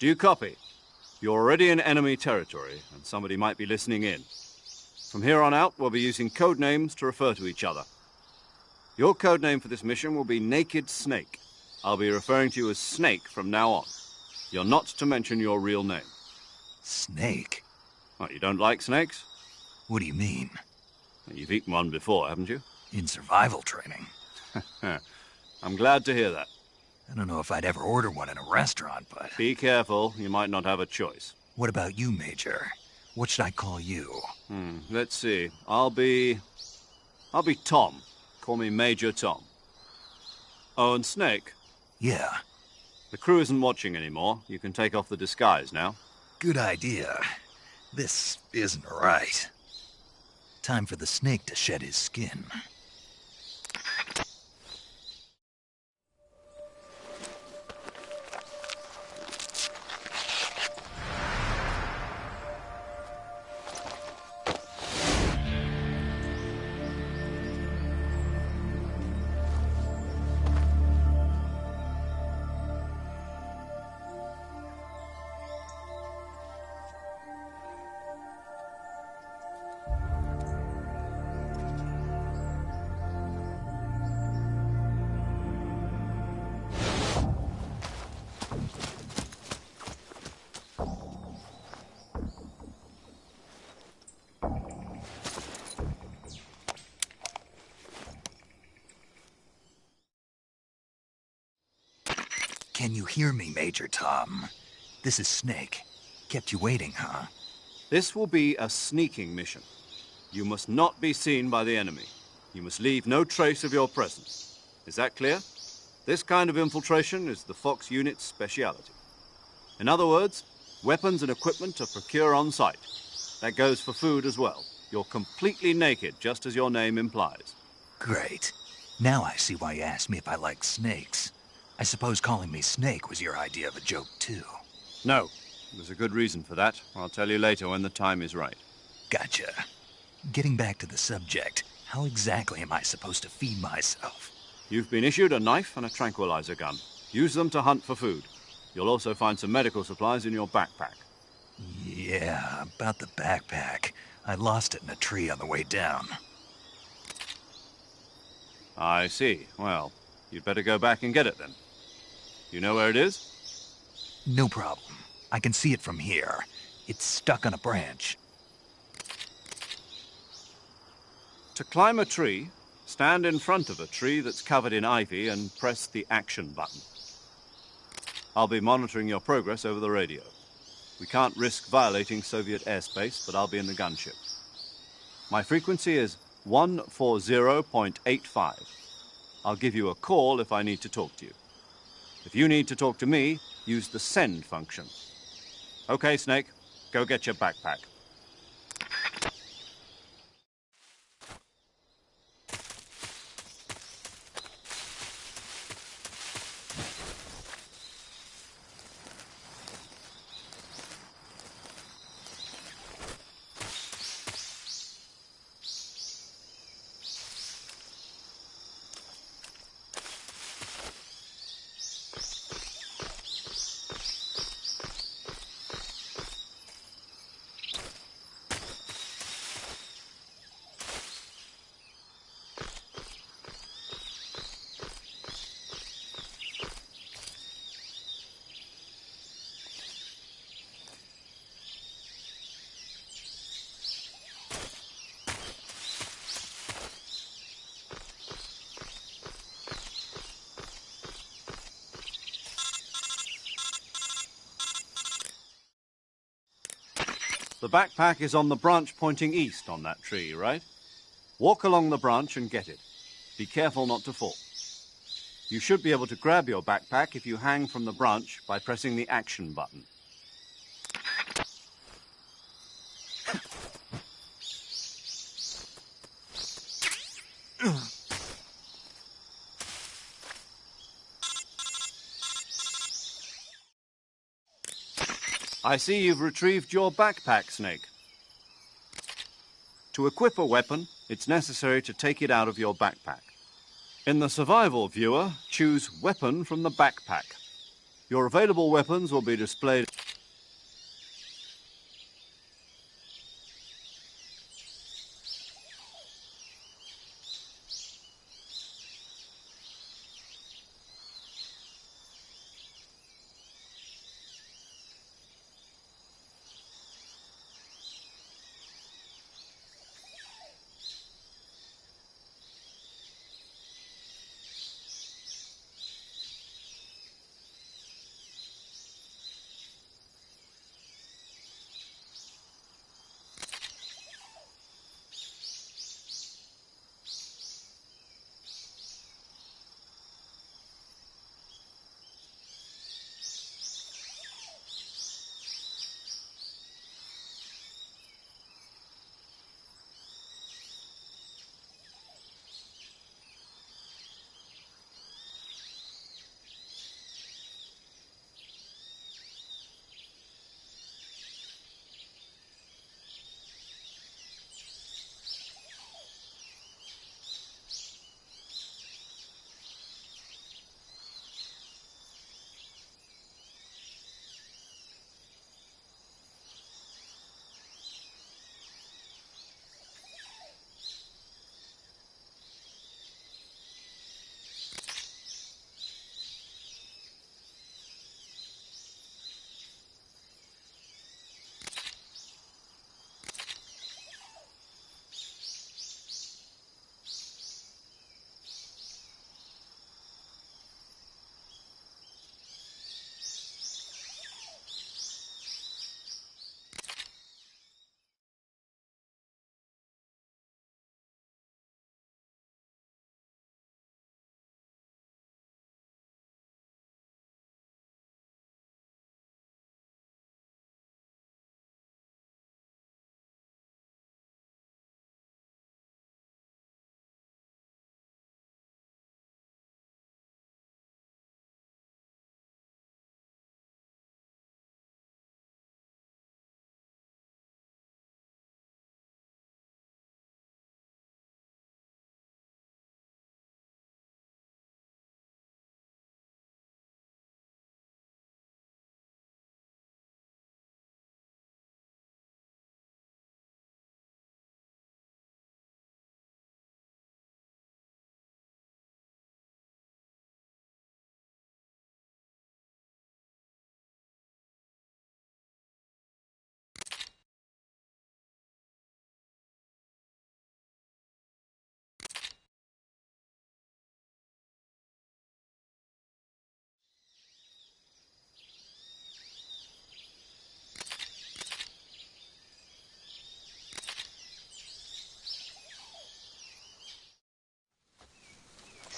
Do you copy? You're already in enemy territory, and somebody might be listening in. From here on out, we'll be using code names to refer to each other. Your code name for this mission will be Naked Snake. I'll be referring to you as Snake from now on. You're not to mention your real name. Snake? What, you don't like snakes? What do you mean? You've eaten one before, haven't you? In survival training. I'm glad to hear that. I don't know if I'd ever order one in a restaurant, but... Be careful, you might not have a choice. What about you, Major? What should I call you? Let's see. I'll be Tom. Call me Major Tom. Oh, and Snake? Yeah. The crew isn't watching anymore. You can take off the disguise now. Good idea. This isn't right. Time for the snake to shed his skin. Can you hear me, Major Tom? This is Snake. Kept you waiting, huh? This will be a sneaking mission. You must not be seen by the enemy. You must leave no trace of your presence. Is that clear? This kind of infiltration is the Fox unit's speciality. In other words, weapons and equipment are procured on site. That goes for food as well. You're completely naked, just as your name implies. Great. Now I see why you asked me if I like snakes. I suppose calling me Snake was your idea of a joke, too. No. There's a good reason for that. I'll tell you later when the time is right. Gotcha. Getting back to the subject, how exactly am I supposed to feed myself? You've been issued a knife and a tranquilizer gun. Use them to hunt for food. You'll also find some medical supplies in your backpack. Yeah, about the backpack. I lost it in a tree on the way down. I see. Well, you'd better go back and get it then. You know where it is? No problem. I can see it from here. It's stuck on a branch. To climb a tree, stand in front of a tree that's covered in ivy and press the action button. I'll be monitoring your progress over the radio. We can't risk violating Soviet airspace, but I'll be in the gunship. My frequency is 140.85. I'll give you a call if I need to talk to you. If you need to talk to me, use the send function. Okay, Snake, go get your backpack. The backpack is on the branch pointing east on that tree, right? Walk along the branch and get it. Be careful not to fall. You should be able to grab your backpack if you hang from the branch by pressing the action button. I see you've retrieved your backpack, Snake. To equip a weapon, it's necessary to take it out of your backpack. In the survival viewer, choose Weapon from the backpack. Your available weapons will be displayed.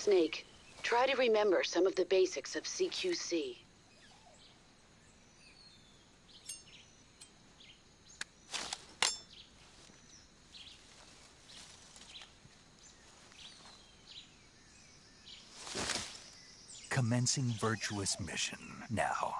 Snake, try to remember some of the basics of CQC. Commencing virtuous mission now.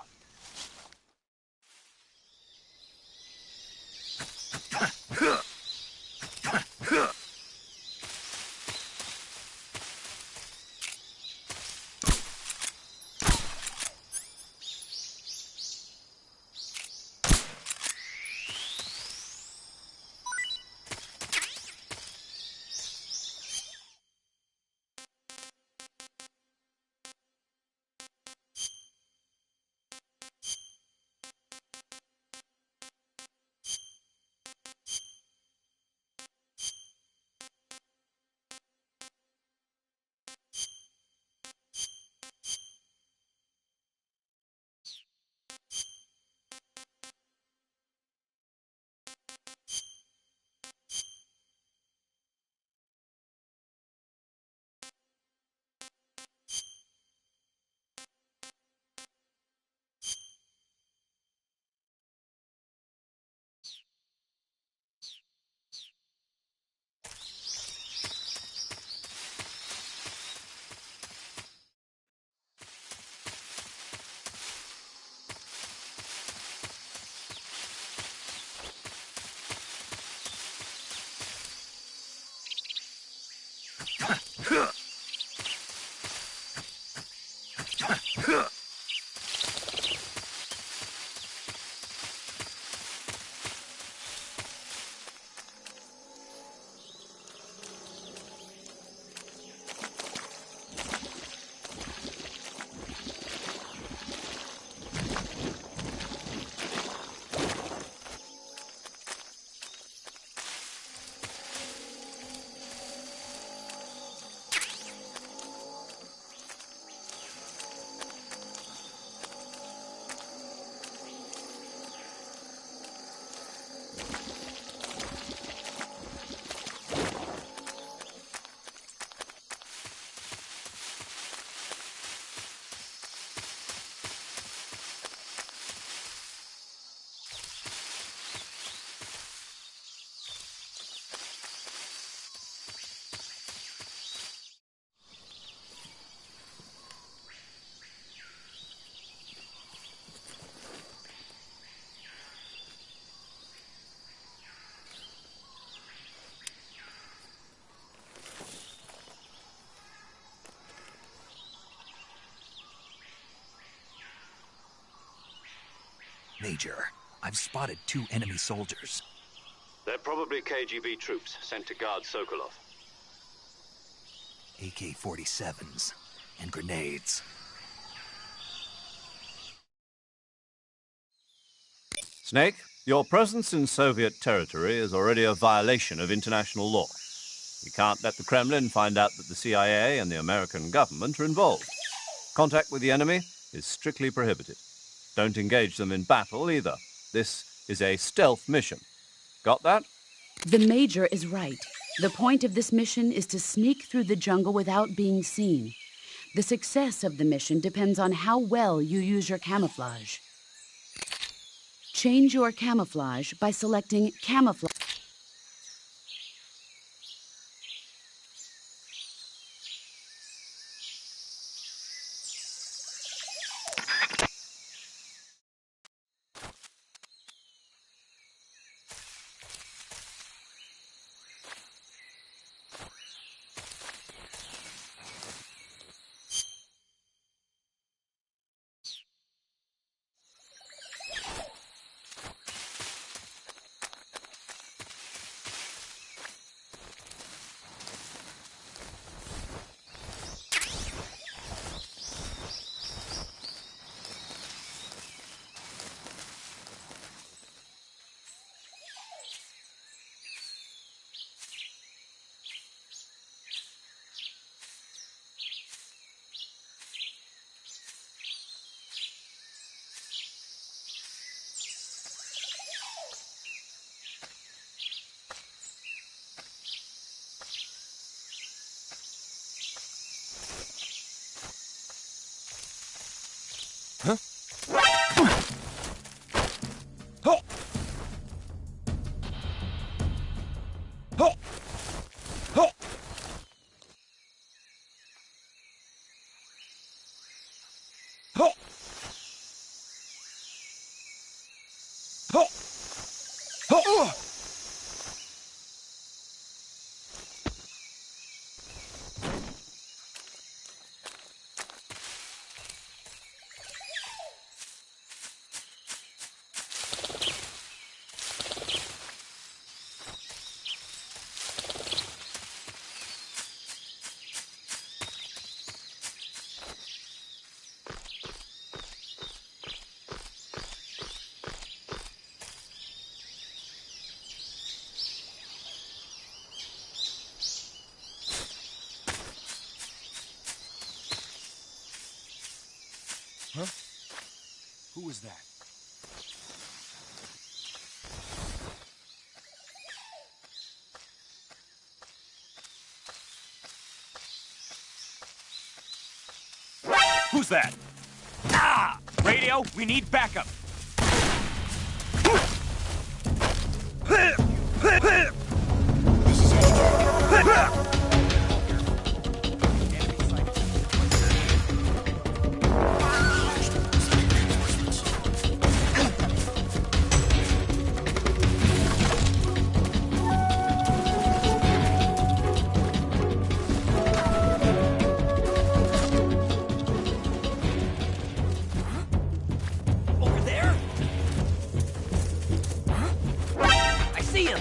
Major, I've spotted 2 enemy soldiers. They're probably KGB troops sent to guard Sokolov. AK-47s and grenades. Snake, your presence in Soviet territory is already a violation of international law. We can't let the Kremlin find out that the CIA and the American government are involved. Contact with the enemy is strictly prohibited. Don't engage them in battle either. This is a stealth mission. Got that? The Major is right. The point of this mission is to sneak through the jungle without being seen. The success of the mission depends on how well you use your camouflage. Change your camouflage by selecting Camouflage. Huh? Who was that? Who's that? Ah! Radio, we need backup. Over there? I see him!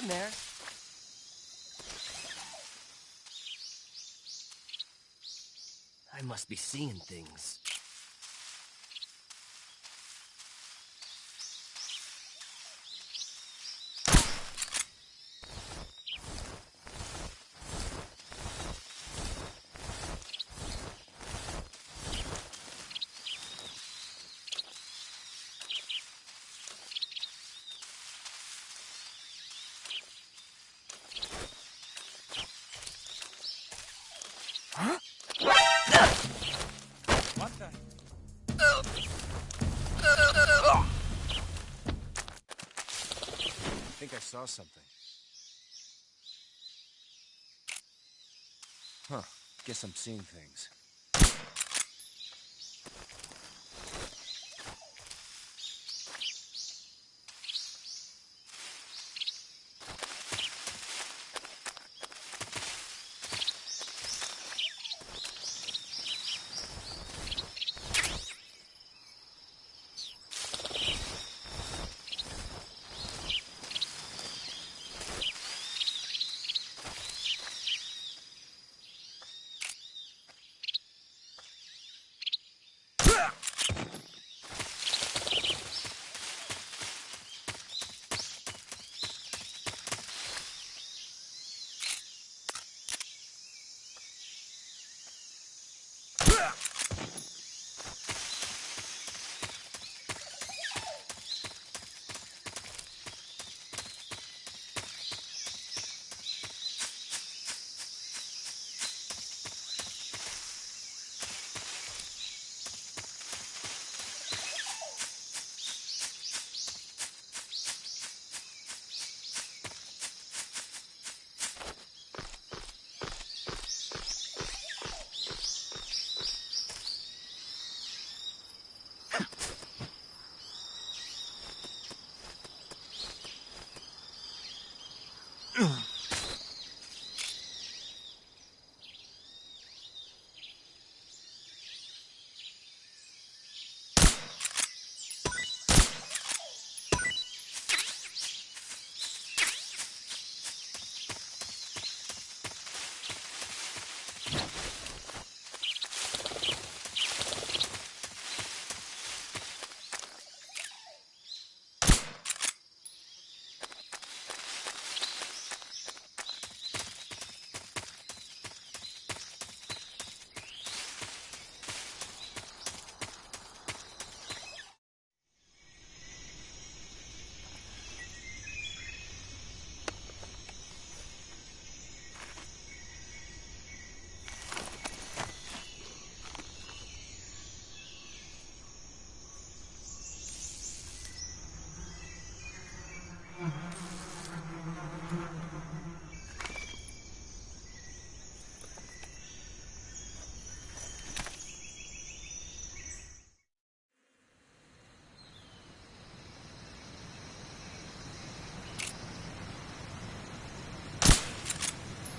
in there. I must be seeing things. Huh? What the? I think I saw something. Huh. Guess I'm seeing things.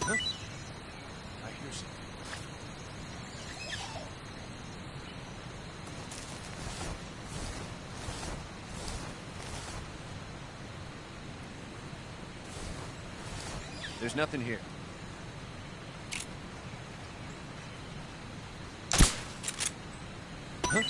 Huh? I hear something. There's nothing here. Huh?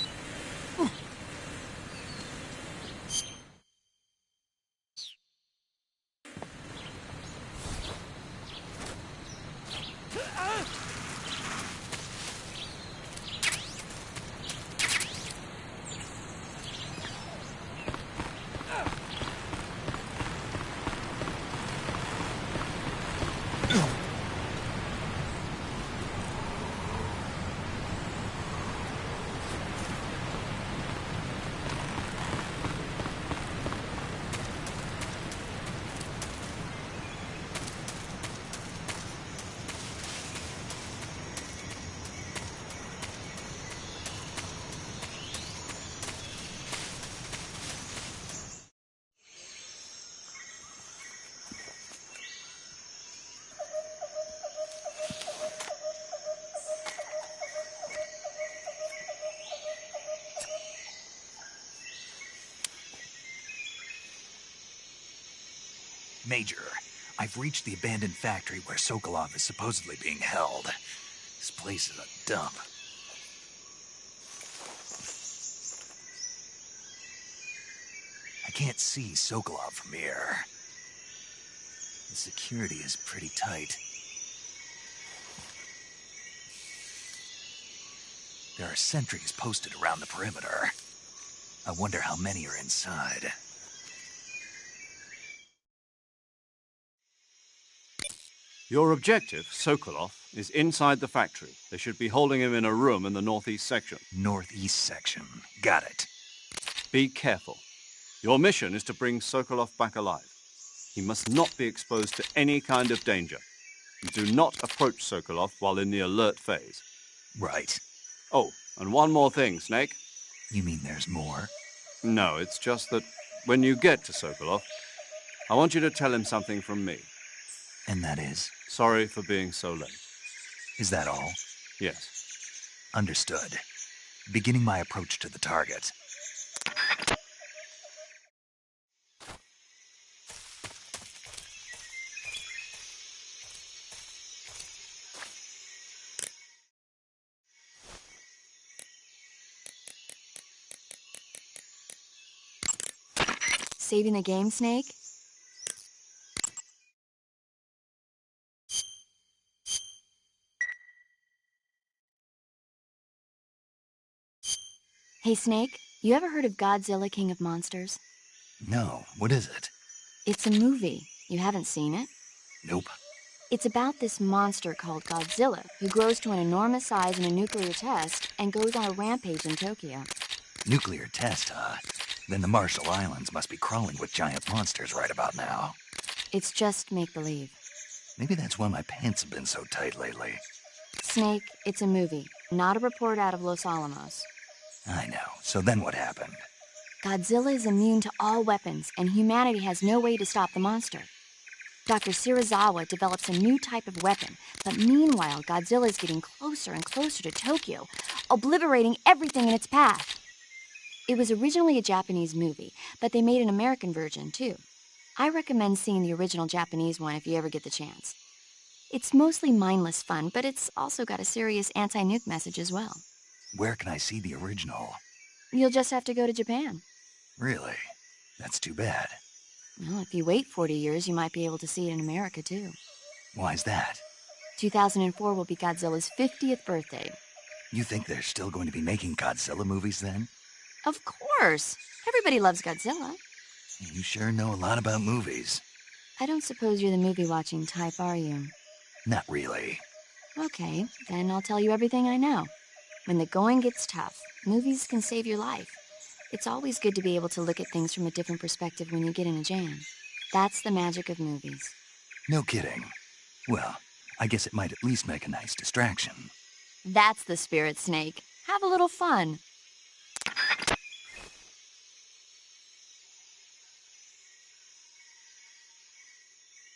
Major, I've reached the abandoned factory where Sokolov is supposedly being held. This place is a dump. I can't see Sokolov from here. The security is pretty tight. There are sentries posted around the perimeter. I wonder how many are inside. Your objective, Sokolov, is inside the factory. They should be holding him in a room in the northeast section. Northeast section. Got it. Be careful. Your mission is to bring Sokolov back alive. He must not be exposed to any kind of danger. You do not approach Sokolov while in the alert phase. Right. Oh, and one more thing, Snake. You mean there's more? No, it's just that when you get to Sokolov, I want you to tell him something from me. And that is? Sorry for being so late. Is that all? Yes. Understood. Beginning my approach to the target. Saving the game, Snake? Hey, Snake, you ever heard of Godzilla, King of Monsters? No, what is it? It's a movie. You haven't seen it? Nope. It's about this monster called Godzilla, who grows to an enormous size in a nuclear test and goes on a rampage in Tokyo. Nuclear test, huh? Then the Marshall Islands must be crawling with giant monsters right about now. It's just make-believe. Maybe that's why my pants have been so tight lately. Snake, it's a movie, not a report out of Los Alamos. I know. So then what happened? Godzilla is immune to all weapons, and humanity has no way to stop the monster. Dr. Shirazawa develops a new type of weapon, but meanwhile, Godzilla is getting closer and closer to Tokyo, obliterating everything in its path. It was originally a Japanese movie, but they made an American version, too. I recommend seeing the original Japanese one if you ever get the chance. It's mostly mindless fun, but it's also got a serious anti-nuke message as well. Where can I see the original? You'll just have to go to Japan. Really? That's too bad. Well, if you wait 40 years, you might be able to see it in America, too. Why's that? 2004 will be Godzilla's 50th birthday. You think they're still going to be making Godzilla movies then? Of course! Everybody loves Godzilla. You sure know a lot about movies. I don't suppose you're the movie-watching type, are you? Not really. Okay, then I'll tell you everything I know. When the going gets tough, movies can save your life. It's always good to be able to look at things from a different perspective when you get in a jam. That's the magic of movies. No kidding. Well, I guess it might at least make a nice distraction. That's the spirit, Snake. Have a little fun.